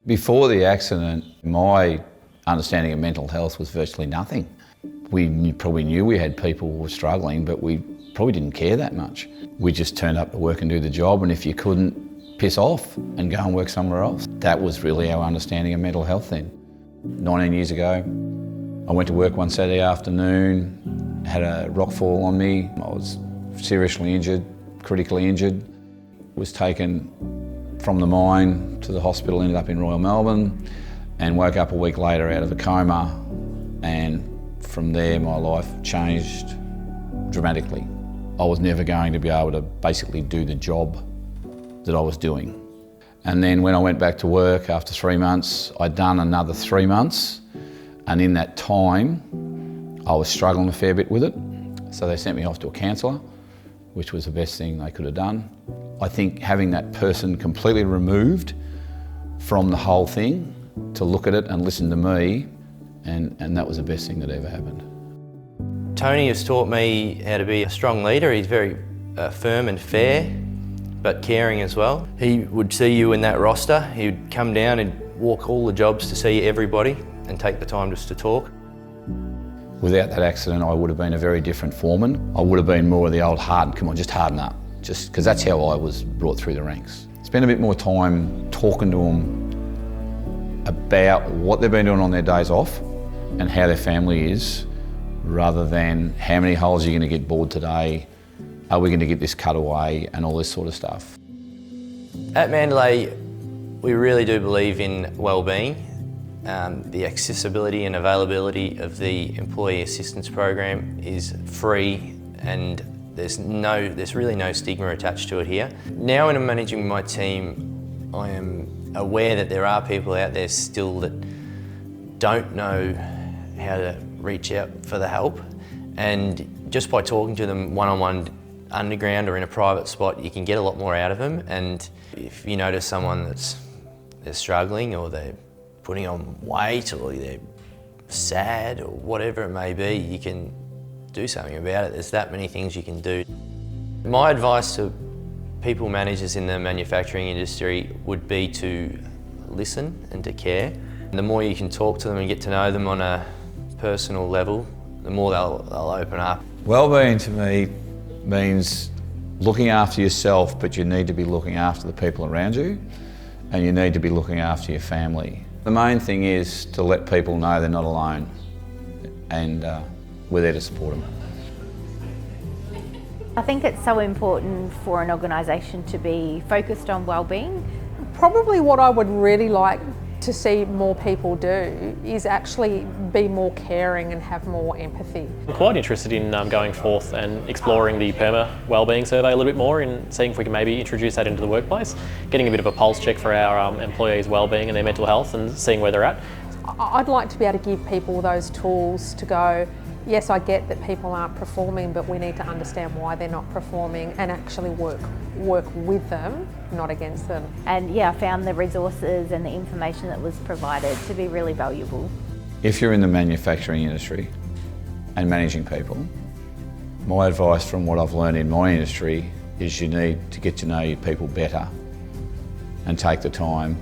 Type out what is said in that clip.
Before the accident, my understanding of mental health was virtually nothing. We probably knew we had people who were struggling, but we probably didn't care that much. We just turned up to work and do the job, and if you couldn't, piss off and go and work somewhere else. That was really our understanding of mental health then. 19 years ago, I went to work one Saturday afternoon, had a rock fall on me. I was seriously injured, critically injured. Was taken from the mine to the hospital, ended up in Royal Melbourne, and woke up a week later out of a coma, and from there my life changed dramatically. I was never going to be able to basically do the job that I was doing. And then when I went back to work after 3 months, I'd done another 3 months, and in that time I was struggling a fair bit with it. So they sent me off to a counsellor, which was the best thing they could have done. I think having that person completely removed from the whole thing to look at it and listen to me, and that was the best thing that ever happened. Tony has taught me how to be a strong leader. He's very firm and fair, but caring as well. He would see you in that roster. He would come down and walk all the jobs to see everybody and take the time just to talk. Without that accident, I would have been a very different foreman. I would have been more of the old harden, come on, just harden up. Just because that's how I was brought through the ranks. Spend a bit more time talking to them about what they've been doing on their days off and how their family is, rather than how many holes are you going to get bored today, are we going to get this cut away, and all this sort of stuff. At Mandalay, we really do believe in wellbeing. The accessibility and availability of the Employee Assistance Program is free, and there's really no stigma attached to it here. Now when I'm managing my team, I am aware that there are people out there still that don't know how to reach out for the help, and just by talking to them one-on-one underground or in a private spot, you can get a lot more out of them. And if you notice someone they're struggling, or they're putting on weight, or they're sad, or whatever it may be, you can do something about it. There's that many things you can do. My advice to people managers in the manufacturing industry would be to listen and to care. The more you can talk to them and get to know them on a personal level, the more they'll open up. Wellbeing to me means looking after yourself, but you need to be looking after the people around you, and you need to be looking after your family. The main thing is to let people know they're not alone, and we're there to support them. I think it's so important for an organisation to be focused on wellbeing. Probably what I would really like to see more people do is actually be more caring and have more empathy. I'm quite interested in going forth and exploring the PERMA wellbeing survey a little bit more, and seeing if we can maybe introduce that into the workplace, getting a bit of a pulse check for our employees' wellbeing and their mental health, and seeing where they're at. I'd like to be able to give people those tools to go, yes, I get that people aren't performing, but we need to understand why they're not performing and actually work with them, not against them. And yeah, I found the resources and the information that was provided to be really valuable. If you're in the manufacturing industry and managing people, my advice from what I've learned in my industry is you need to get to know your people better and take the time